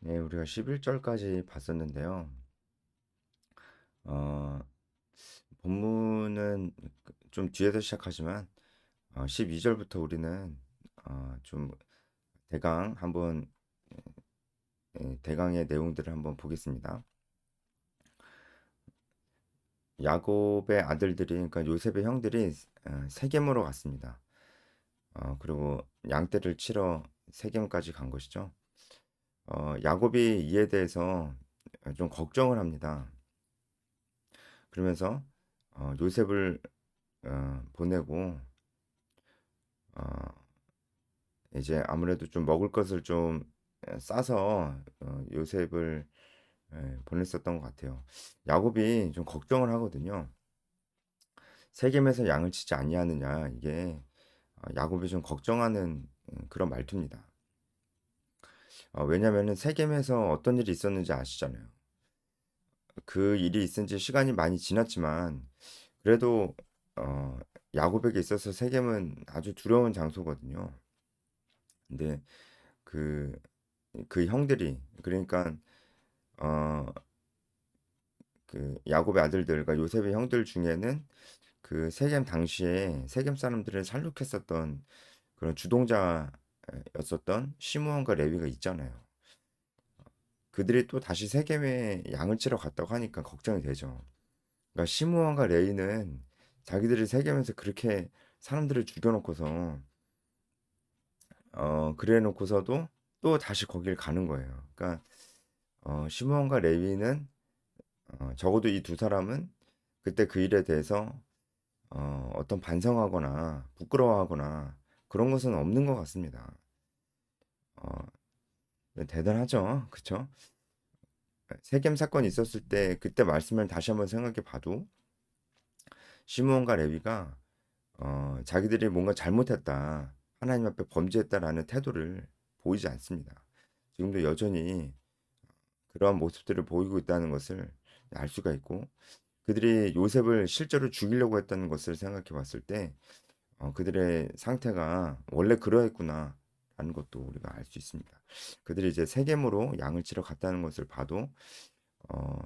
네, 우리가 11절까지 봤었는데요. 어, 본문은 좀 뒤에서 시작하지만 12절부터 우리는 좀 대강 한번 대강의 내용들을 한번 보겠습니다. 야곱의 아들들이 그러니까 요셉의 형들이 세겜으로 갔습니다. 그리고 양떼를 치러 세겜까지 간 것이죠. 야곱이 이에 대해서 좀 걱정을 합니다. 그러면서 요셉을 보내고 어, 이제 아무래도 좀 먹을 것을 좀 싸서 요셉을 보냈었던 것 같아요. 야곱이 좀 걱정을 하거든요. 세겜에서 양을 치지 아니하느냐 이게 야곱이 좀 걱정하는 그런 말투입니다. 왜냐면은 세겜에서 어떤 일이 있었는지 아시잖아요. 그 일이 있은 지 시간이 많이 지났지만 그래도 어, 야곱에게 있어서 세겜은 아주 두려운 장소거든요. 근데 그, 그 형들이 그러니까 어, 그 야곱의 아들들과 요셉의 형들 중에는 그 세겜 당시에 세겜 사람들을 살육했었던 그런 주동자였었던 시므온과 레위가 있잖아요. 그들이 또 다시 세겜에 양을 치러 갔다고 하니까 걱정이 되죠. 그러니까 시므온과 레위는 자기들이 세겜에서 그렇게 사람들을 죽여놓고서 그래 놓고서도 또 다시 거길 가는 거예요. 그러니까 시므온과 레위는 적어도 이 두 사람은 그때 그 일에 대해서 어떤 반성하거나 부끄러워하거나 그런 것은 없는 것 같습니다. 어, 대단하죠, 그쵸? 세겜 사건이 있었을 때 그때 말씀을 다시 한번 생각해 봐도 시므온과 레위가 자기들이 뭔가 잘못했다, 하나님 앞에 범죄했다라는 태도를 보이지 않습니다. 지금도 여전히 그러한 모습들을 보이고 있다는 것을 알 수가 있고 그들이 요셉을 실제로 죽이려고 했다는 것을 생각해 봤을 때 그들의 상태가 원래 그러했구나 라는 것도 우리가 알 수 있습니다. 그들이 이제 세겜으로 양을 치러 갔다는 것을 봐도 어,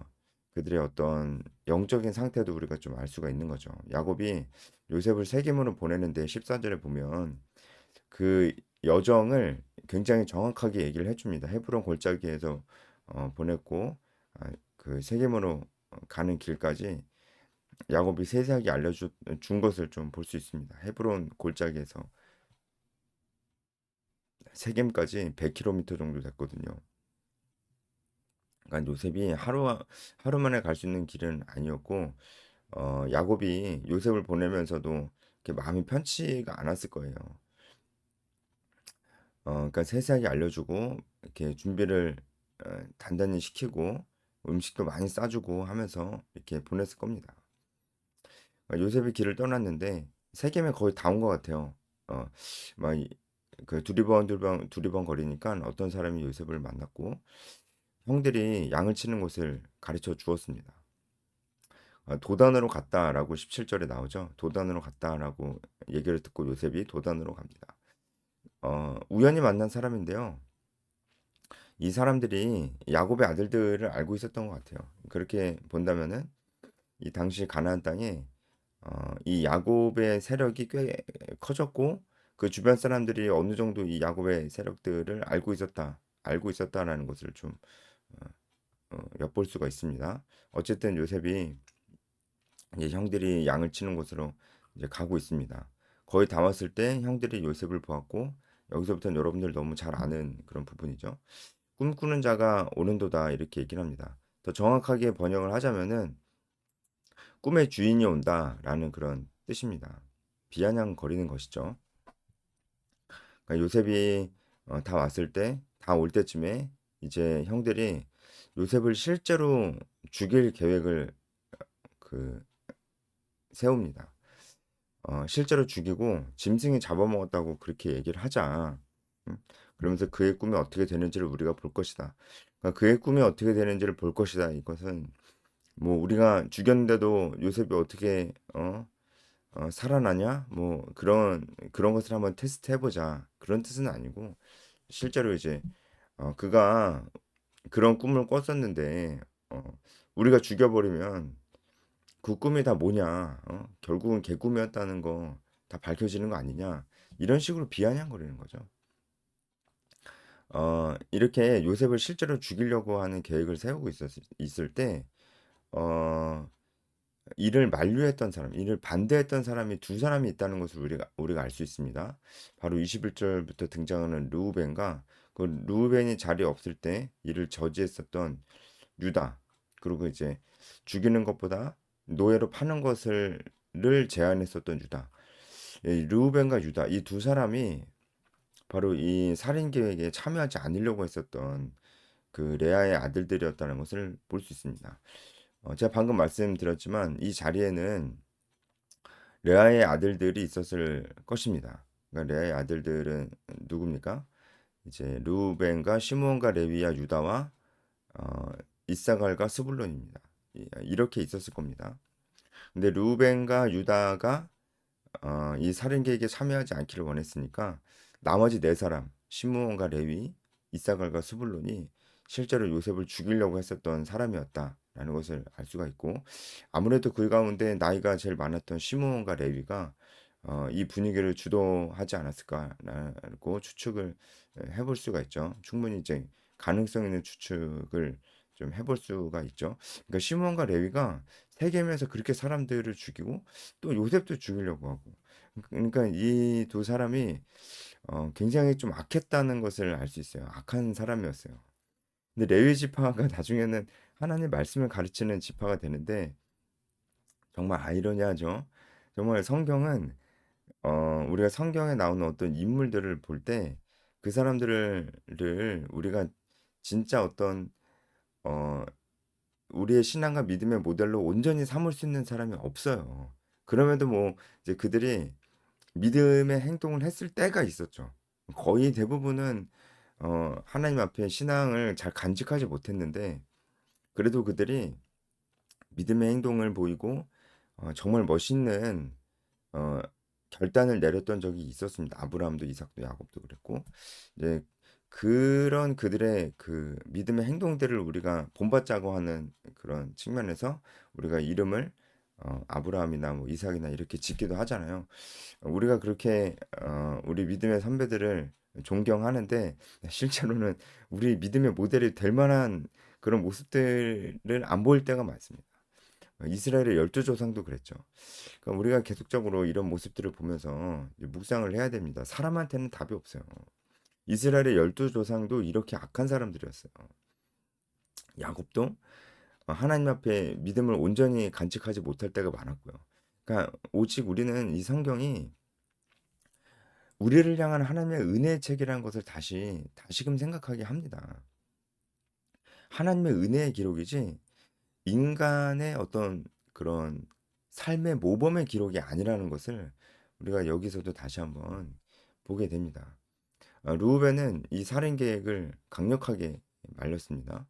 그들의 어떤 영적인 상태도 우리가 좀 알 수가 있는 거죠. 야곱이 요셉을 세겜으로 보내는데 14절에 보면 그 여정을 굉장히 정확하게 얘기를 해줍니다. 헤브론 골짜기에서 보냈고 그 세겜으로 가는 길까지 야곱이 세세하게 알려준 것을 좀 볼 수 있습니다. 헤브론 골짜기에서 세겜까지 100km 정도 됐거든요. 그러니까 요셉이 하루 만에 갈 수 있는 길은 아니었고 야곱이 요셉을 보내면서도 이렇게 마음이 편치가 않았을 거예요. 그러니까 세세하게 알려주고 이렇게 준비를 단단히 시키고 음식도 많이 싸주고 하면서 이렇게 보냈을 겁니다. 요셉이 길을 떠났는데 세겜에 거의 다 온 것 같아요. 어, 막그 두리번 거리니까 어떤 사람이 요셉을 만났고 형들이 양을 치는 곳을 가르쳐 주었습니다. 도단으로 갔다라고 17절에 나오죠. 도단으로 갔다라고 얘기를 듣고 요셉이 도단으로 갑니다. 우연히 만난 사람인데요. 이 사람들이 야곱의 아들들을 알고 있었던 것 같아요. 그렇게 본다면은 이 당시 가나안 땅에 이 야곱의 세력이 꽤 커졌고 그 주변 사람들이 어느 정도 이 야곱의 세력들을 알고 있었다라는 것을 좀 엿볼 수가 있습니다. 어쨌든 요셉이 이제 형들이 양을 치는 곳으로 이제 가고 있습니다. 거의 다 왔을 때 형들이 요셉을 보았고 여기서부터는 여러분들 너무 잘 아는 그런 부분이죠. 꿈꾸는 자가 오는도다 이렇게 얘기를 합니다. 더 정확하게 번역을 하자면은 꿈의 주인이 온다라는 그런 뜻입니다. 비아냥거리는 것이죠. 그러니까 요셉이 다 왔을 때, 다 올 때쯤에 이제 형들이 요셉을 실제로 죽일 계획을 그 세웁니다. 실제로 죽이고 짐승이 잡아먹었다고 그렇게 얘기를 하자. 음, 그러면서 그의 꿈이 어떻게 되는지를 우리가 볼 것이다. 그러니까 그의 꿈이 어떻게 되는지를 볼 것이다. 이것은 뭐 우리가 죽였는데도 요셉이 어떻게 살아나냐? 뭐 그런 것을 한번 테스트 해보자. 그런 뜻은 아니고 실제로 이제 그가 그런 꿈을 꿨었는데 어, 우리가 죽여버리면 그 꿈이 다 뭐냐? 결국은 개꿈이었다는 거 다 밝혀지는 거 아니냐? 이런 식으로 비아냥거리는 거죠. 이렇게 요셉을 실제로 죽이려고 하는 계획을 세우고 있을 때, 어, 이를 만류했던 사람, 이를 반대했던 사람이 두 사람이 있다는 것을 우리가 알 수 있습니다. 바로 21절부터 등장하는 르우벤과 그 르우벤이 자리에 없을 때 이를 저지했었던 유다, 그리고 이제 죽이는 것보다 노예로 파는 것을 제안했었던 유다. 이 르우벤과 유다 이 두 사람이 바로 이 살인 계획에 참여하지 않으려고 했었던 그 레아의 아들들이었다는 것을 볼 수 있습니다. 제가 방금 말씀드렸지만 이 자리에는 레아의 아들들이 있었을 것입니다. 그러니까 레아의 아들들은 누굽니까? 이제 르우벤과 시므온과 레위와 유다와 어, 이사갈과 스불론입니다. 이렇게 있었을 겁니다. 근데 르우벤과 유다가 이 살인 계획에 참여하지 않기를 원했으니까 나머지 네 사람 시므온과 레위, 이사갈과 스불론이 실제로 요셉을 죽이려고 했었던 사람이었다라는 것을 알 수가 있고 아무래도 그 가운데 나이가 제일 많았던 시므온과 레위가 이 분위기를 주도하지 않았을까라고 추측을 해볼 수가 있죠. 충분히 이제 가능성 있는 추측을 좀 해볼 수가 있죠. 그러니까 시므온과 레위가 세겜에서 그렇게 사람들을 죽이고 또 요셉도 죽이려고 하고 그러니까 이 두 사람이 굉장히 좀 악했다는 것을 알 수 있어요. 악한 사람이었어요. 근데 레위 지파가 나중에는 하나님 말씀을 가르치는 지파가 되는데 정말 아이러니하죠. 정말 성경은 우리가 성경에 나오는 어떤 인물들을 볼 때 그 사람들을 우리가 진짜 어떤 어, 우리의 신앙과 믿음의 모델로 온전히 삼을 수 있는 사람이 없어요. 그럼에도 뭐 이제 그들이 믿음의 행동을 했을 때가 있었죠. 거의 대부분은 하나님 앞에 신앙을 잘 간직하지 못했는데 그래도 그들이 믿음의 행동을 보이고 정말 멋있는 어, 결단을 내렸던 적이 있었습니다. 아브라함도 이삭도 야곱도 그랬고 이제 그런 그들의 그 믿음의 행동들을 우리가 본받자고 하는 그런 측면에서 우리가 이름을 아브라함이나 뭐 이삭이나 이렇게 짓기도 하잖아요. 우리가 그렇게 우리 믿음의 선배들을 존경하는데 실제로는 우리 믿음의 모델이 될 만한 그런 모습들을 안 보일 때가 많습니다. 이스라엘의 열두 조상도 그랬죠. 그러니까 우리가 계속적으로 이런 모습들을 보면서 묵상을 해야 됩니다. 사람한테는 답이 없어요. 이스라엘의 열두 조상도 이렇게 악한 사람들이었어요. 야곱도 하나님 앞에 믿음을 온전히 간직하지 못할 때가 많았고요. 그러니까 오직 우리는 이 성경이 우리를 향한 하나님의 은혜의 책이라는 것을 다시금 생각하게 합니다. 하나님의 은혜의 기록이지 인간의 어떤 그런 삶의 모범의 기록이 아니라는 것을 우리가 여기서도 다시 한번 보게 됩니다. 루벤은 이 살인 계획을 강력하게 말렸습니다.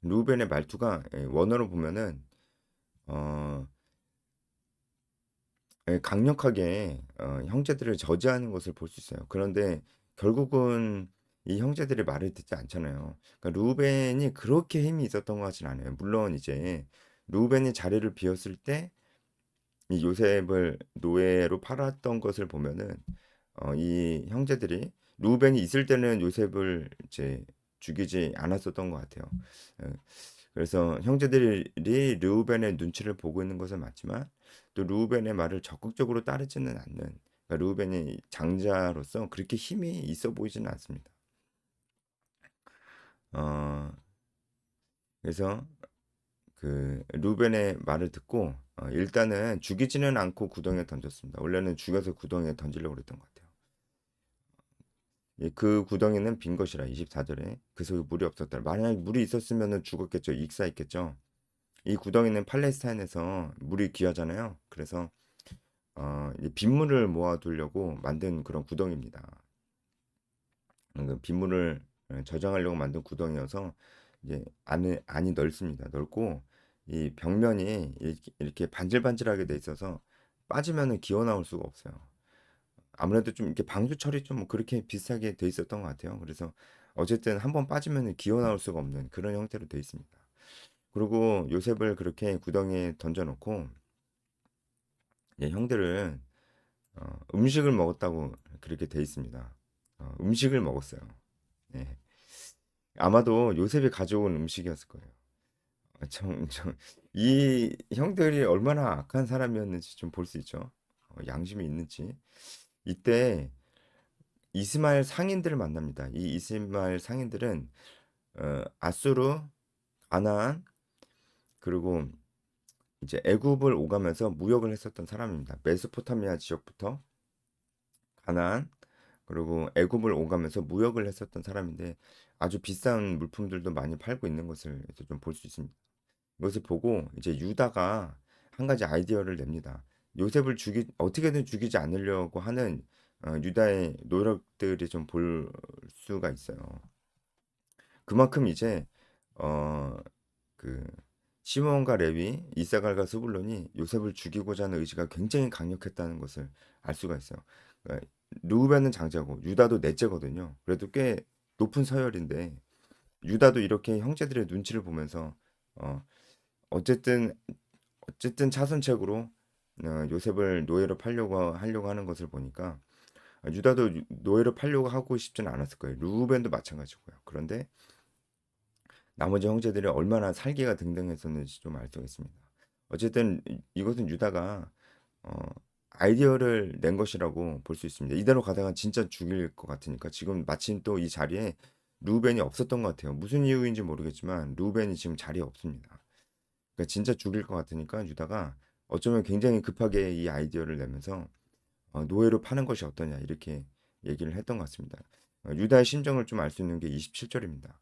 루벤의 말투가 원어로 보면은 어, 강력하게 형제들을 저지하는 것을 볼 수 있어요. 그런데 결국은 이 형제들의 말을 듣지 않잖아요. 그러니까 루벤이 그렇게 힘이 있었던 것 같지는 않아요. 물론 이제 루벤이 자리를 비웠을 때 이 요셉을 노예로 팔았던 것을 보면은 이 형제들이 루벤이 있을 때는 요셉을 이제 죽이지 않았었던 것 같아요. 예, 그래서 형제들이 르우벤의 눈치를 보고 있는 것은 맞지만 또 르우벤의 말을 적극적으로 따르지는 않는 그러니까 르우벤이 장자로서 그렇게 힘이 있어 보이지는 않습니다. 어, 그래서 그 르우벤의 말을 듣고 일단은 죽이지는 않고 구덩이에 던졌습니다. 원래는 죽여서 구덩이에 던지려고 그랬던 것 같아요. 그 구덩이는 빈 것이라 24절에 그 속에 물이 없었다. 만약 물이 있었으면 죽었겠죠. 익사했겠죠. 이 구덩이는 팔레스타인에서 물이 귀하잖아요. 그래서 이 빗물을 모아두려고 만든 그런 구덩이입니다. 그 빗물을 저장하려고 만든 구덩이여서 이제 안이 넓습니다. 넓고 이 벽면이 이렇게 반질반질하게 돼 있어서 빠지면은 기어 나올 수가 없어요. 아무래도 좀 이렇게 방수 처리 좀 그렇게 비슷하게 돼 있었던 것 같아요. 그래서 어쨌든 한번 빠지면 기어 나올 수가 없는 그런 형태로 돼 있습니다. 그리고 요셉을 그렇게 구덩이에 던져놓고 형들은 음식을 먹었다고 그렇게 돼 있습니다. 음식을 먹었어요. 예. 아마도 요셉이 가져온 음식이었을 거예요. 이 형들이 얼마나 악한 사람이었는지 좀 볼 수 있죠. 양심이 있는지. 이때 이스마엘 상인들을 만납니다. 이 이스마엘 상인들은 아수르, 가나안, 그리고 이제 애굽을 오가면서 무역을 했었던 사람입니다. 메소포타미아 지역부터 가나안, 그리고 애굽을 오가면서 무역을 했었던 사람인데 아주 비싼 물품들도 많이 팔고 있는 것을 좀 볼 수 있습니다. 이것을 보고 이제 유다가 한 가지 아이디어를 냅니다. 요셉을 어떻게든 죽이지 않으려고 하는 유다의 노력들이 좀 볼 수가 있어요. 그만큼 이제 어, 그 시몬과 레위, 이사갈과 스불론이 요셉을 죽이고자 하는 의지가 굉장히 강력했다는 것을 알 수가 있어요. 그러니까 르우벤은 장자고 유다도 넷째거든요. 그래도 꽤 높은 서열인데 유다도 이렇게 형제들의 눈치를 보면서 어, 어쨌든 차선책으로 요셉을 노예로 팔려고 하려고 하는 것을 보니까 유다도 노예로 팔려고 하고 싶지는 않았을 거예요. 르우벤도 마찬가지고요. 그런데 나머지 형제들이 얼마나 살기가 등등했었는지 좀 알 수가 있습니다. 어쨌든 이것은 유다가 어, 아이디어를 낸 것이라고 볼 수 있습니다. 이대로 가다가 진짜 죽일 것 같으니까 지금 마침 또 이 자리에 루벤이 없었던 것 같아요. 무슨 이유인지 모르겠지만 루벤이 지금 자리에 없습니다. 그러니까 진짜 죽일 것 같으니까 유다가 어쩌면 굉장히 급하게 이 아이디어를 내면서 노예로 파는 것이 어떠냐 이렇게 얘기를 했던 것 같습니다. 유다의 심정을 좀 알 수 있는 게 27절입니다.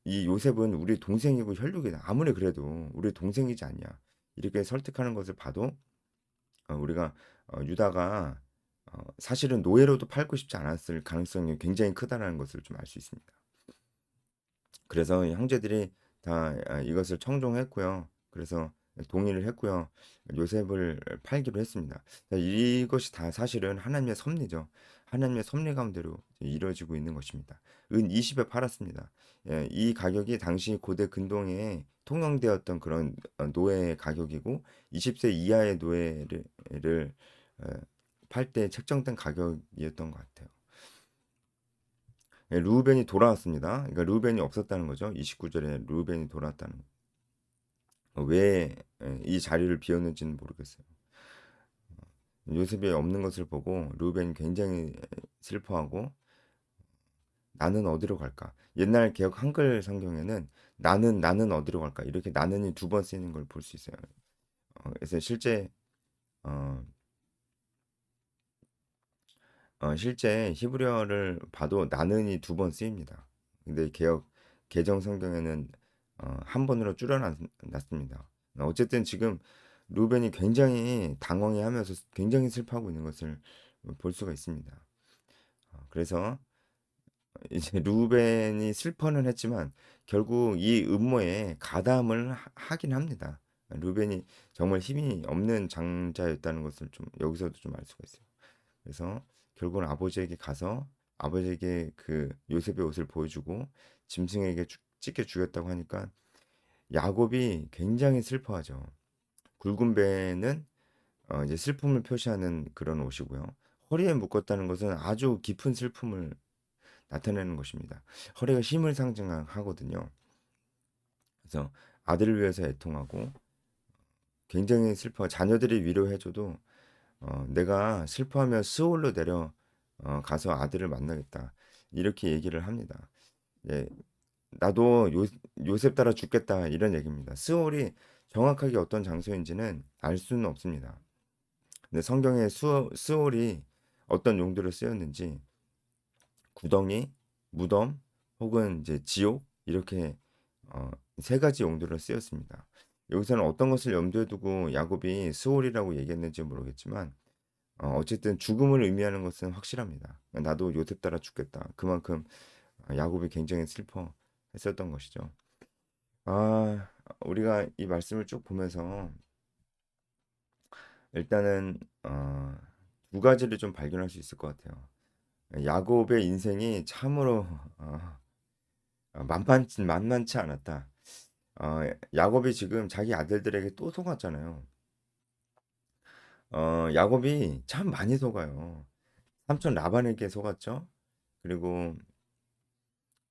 이 요셉은 우리 동생이고 혈육이다. 아무리 그래도 우리 동생이지 않냐. 이렇게 설득하는 것을 봐도 우리가 유다가 사실은 노예로도 팔고 싶지 않았을 가능성이 굉장히 크다는 것을 좀 알 수 있습니다. 그래서 형제들이 다 이것을 청종했고요. 그래서 동의를 했고요. 요셉을 팔기로 했습니다. 이것이 다 사실은 하나님의 섭리죠. 하나님의 섭리 가운데로 이루어지고 있는 것입니다. 은 20에 팔았습니다. 예, 이 가격이 당시 고대 근동에 통용되었던 그런 노예 가격이고 20세 이하의 노예를 팔 때 책정된 가격이었던 것 같아요. 예, 루벤이 돌아왔습니다. 그러니까 루벤이 없었다는 거죠. 29절에 루벤이 돌아왔다는 거. 왜이 자리를 비웠는지는 모르겠어요. 요셉이 없는 것을 보고 루벤이 굉장히 슬퍼하고 나는 어디로 갈까? 옛날 개혁 한글 성경에는 나는 어디로 갈까? 이렇게 나는이 두 번 쓰이는 걸 볼 수 있어요. 그래서 어, 실제 히브리어를 봐도 나는이 두 번 쓰입니다. 근데 개혁 개정 성경에는 한 번으로 줄여놨습니다. 어쨌든 지금 루벤이 굉장히 당황해하면서 굉장히 슬퍼하고 있는 것을 볼 수가 있습니다. 그래서 이제 루벤이 슬퍼는 했지만 결국 이 음모에 가담을 하긴 합니다. 루벤이 정말 힘이 없는 장자였다는 것을 좀 여기서도 좀 알 수가 있어요. 그래서 결국은 아버지에게 가서 아버지에게 그 요셉의 옷을 보여주고 짐승에게 찢겨 죽였다고 하니까 야곱이 굉장히 슬퍼하죠. 굵은 배는 이제 슬픔을 표시하는 그런 옷이고요. 허리에 묶었다는 것은 아주 깊은 슬픔을 나타내는 것입니다. 허리가 힘을 상징하거든요. 그래서 아들을 위해서 애통하고 굉장히 슬퍼. 자녀들이 위로해줘도 내가 슬퍼하며 스올로 내려 가서 아들을 만나겠다. 이렇게 얘기를 합니다. 예, 나도 요셉 따라 죽겠다 이런 얘기입니다. 스올이 정확하게 어떤 장소인지는 알 수는 없습니다. 근데 성경에 스올이 어떤 용도로 쓰였는지 구덩이, 무덤 혹은 이제 지옥 이렇게 어, 세 가지 용도로 쓰였습니다. 여기서는 어떤 것을 염두에 두고 야곱이 스올이라고 얘기했는지 모르겠지만 어쨌든 죽음을 의미하는 것은 확실합니다. 나도 요셉 따라 죽겠다. 그만큼 야곱이 굉장히 슬퍼했었던 것이죠. 우리가 이 말씀을 쭉 보면서 일단은 두 가지를 좀 발견할 수 있을 것 같아요. 야곱의 인생이 참으로 만만치 않았다. 야곱이 지금 자기 아들들에게 또 속았잖아요. 야곱이 참 많이 속아요. 삼촌 라반에게 속았죠. 그리고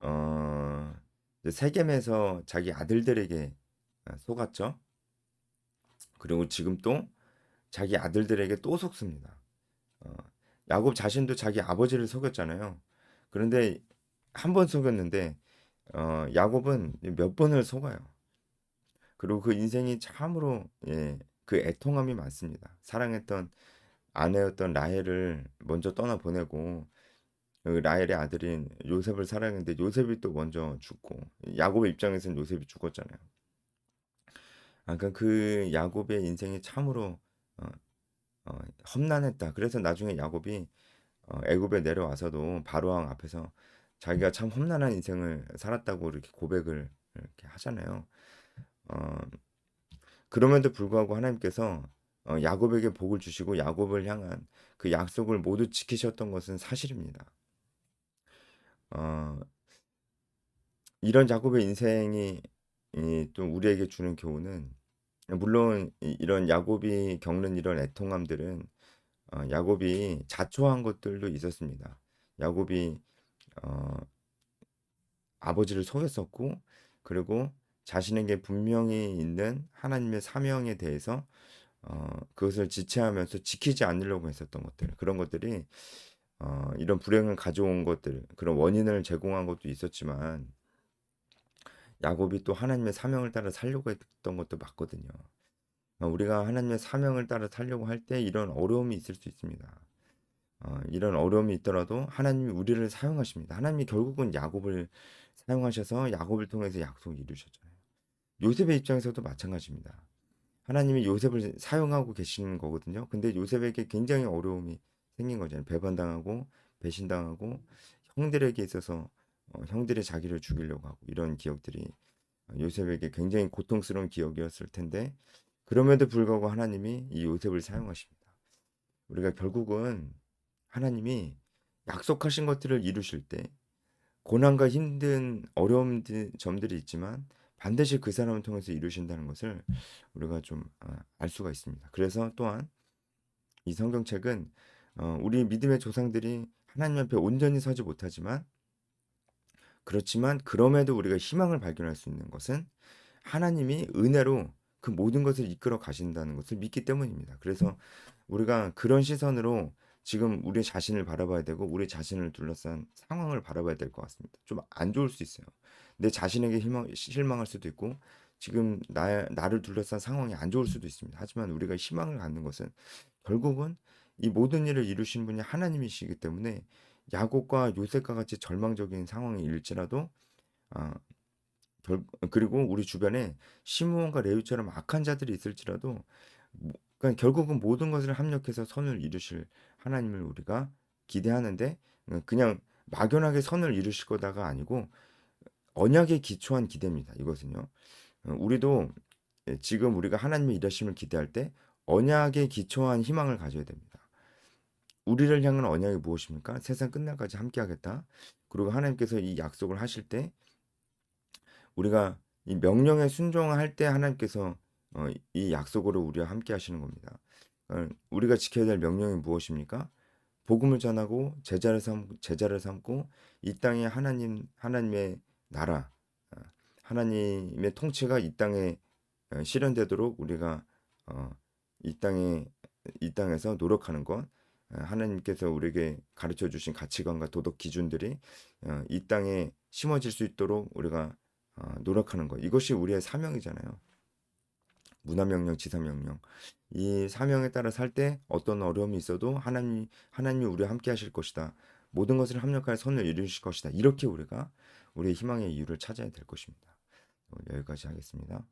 어, 이제 세겜에서 자기 아들들에게 속았죠. 그리고 지금 또 자기 아들들에게 또 속습니다. 어, 야곱 자신도 자기 아버지를 속였잖아요. 그런데 한 번 속였는데 야곱은 몇 번을 속아요. 그리고 그 인생이 참으로 그 애통함이 많습니다. 사랑했던 아내였던 라헬을 먼저 떠나 보내고 그 라헬의 아들인 요셉을 사랑했는데 요셉이 또 먼저 죽고 야곱의 입장에서는 요셉이 죽었잖아요. 그러니까 그 야곱의 인생이 참으로 어, 험난했다. 그래서 나중에 야곱이 애굽에 내려와서도 바로왕 앞에서 자기가 참 험난한 인생을 살았다고 이렇게 고백을 이렇게 하잖아요. 어, 그럼에도 불구하고 하나님께서 야곱에게 복을 주시고 야곱을 향한 그 약속을 모두 지키셨던 것은 사실입니다. 어, 이런 야곱의 인생이 또 우리에게 주는 교훈은 물론 이런 야곱이 겪는 이런 애통함들은 야곱이 자초한 것들도 있었습니다. 야곱이 어, 아버지를 속였었고 그리고 자신에게 분명히 있는 하나님의 사명에 대해서 그것을 지체하면서 지키지 않으려고 했었던 것들 그런 것들이 이런 불행을 가져온 것들 그런 원인을 제공한 것도 있었지만 야곱이 또 하나님의 사명을 따라 살려고 했던 것도 맞거든요. 우리가 하나님의 사명을 따라 살려고 할 때 이런 어려움이 있을 수 있습니다. 이런 어려움이 있더라도 하나님이 우리를 사용하십니다. 하나님이 결국은 야곱을 사용하셔서 야곱을 통해서 약속을 이루셨잖아요. 요셉의 입장에서도 마찬가지입니다. 하나님이 요셉을 사용하고 계시는 거거든요. 근데 요셉에게 굉장히 어려움이 생긴 거잖아요. 배반당하고 배신당하고 형들에게 있어서 형들이 자기를 죽이려고 하고 이런 기억들이 요셉에게 굉장히 고통스러운 기억이었을 텐데 그럼에도 불구하고 하나님이 이 요셉을 사용하십니다. 우리가 결국은 하나님이 약속하신 것들을 이루실 때 고난과 힘든 어려운 점들이 있지만 반드시 그 사람을 통해서 이루신다는 것을 우리가 좀 알 수가 있습니다. 그래서 또한 이 성경책은 우리 믿음의 조상들이 하나님 앞에 온전히 서지 못하지만 그렇지만 그럼에도 우리가 희망을 발견할 수 있는 것은 하나님이 은혜로 그 모든 것을 이끌어 가신다는 것을 믿기 때문입니다. 그래서 우리가 그런 시선으로 지금 우리 자신을 바라봐야 되고 우리 자신을 둘러싼 상황을 바라봐야 될 것 같습니다. 좀 안 좋을 수 있어요. 내 자신에게 실망할 수도 있고 지금 나를 둘러싼 상황이 안 좋을 수도 있습니다. 하지만 우리가 희망을 갖는 것은 결국은 이 모든 일을 이루신 분이 하나님이시기 때문에 야곱과 요셉과 같이 절망적인 상황이 일지라도 아, 그리고 우리 주변에 시므온과 레위처럼 악한 자들이 있을지라도 그러니까 결국은 모든 것을 합력해서 선을 이루실 하나님을 우리가 기대하는데 그냥 막연하게 선을 이루실 거다가 아니고 언약에 기초한 기대입니다. 이것은요. 우리도 지금 우리가 하나님의 일하심을 기대할 때 언약에 기초한 희망을 가져야 됩니다. 우리를 향한 언약이 무엇입니까? 세상 끝날까지 함께하겠다. 그리고 하나님께서 이 약속을 하실 때 우리가 이 명령에 순종할 때 하나님께서 이 약속으로 우리와 함께 하시는 겁니다. 우리가 지켜야 될 명령이 무엇입니까? 복음을 전하고 제자를 삼고 이 땅에 하나님의 나라, 어, 하나님의 통치가 이 땅에 실현되도록 우리가 어, 이 땅에 이 땅에서 노력하는 것, 하나님께서 우리에게 가르쳐 주신 가치관과 도덕 기준들이 이 땅에 심어질 수 있도록 우리가 노력하는 것. 이것이 우리의 사명이잖아요. 문화명령, 지사명령. 이 사명에 따라 살 때 어떤 어려움이 있어도 하나님이 우리와 함께 하실 것이다. 모든 것을 합력하여 선을 이루실 것이다. 이렇게 우리가 우리의 희망의 이유를 찾아야 될 것입니다. 여기까지 하겠습니다.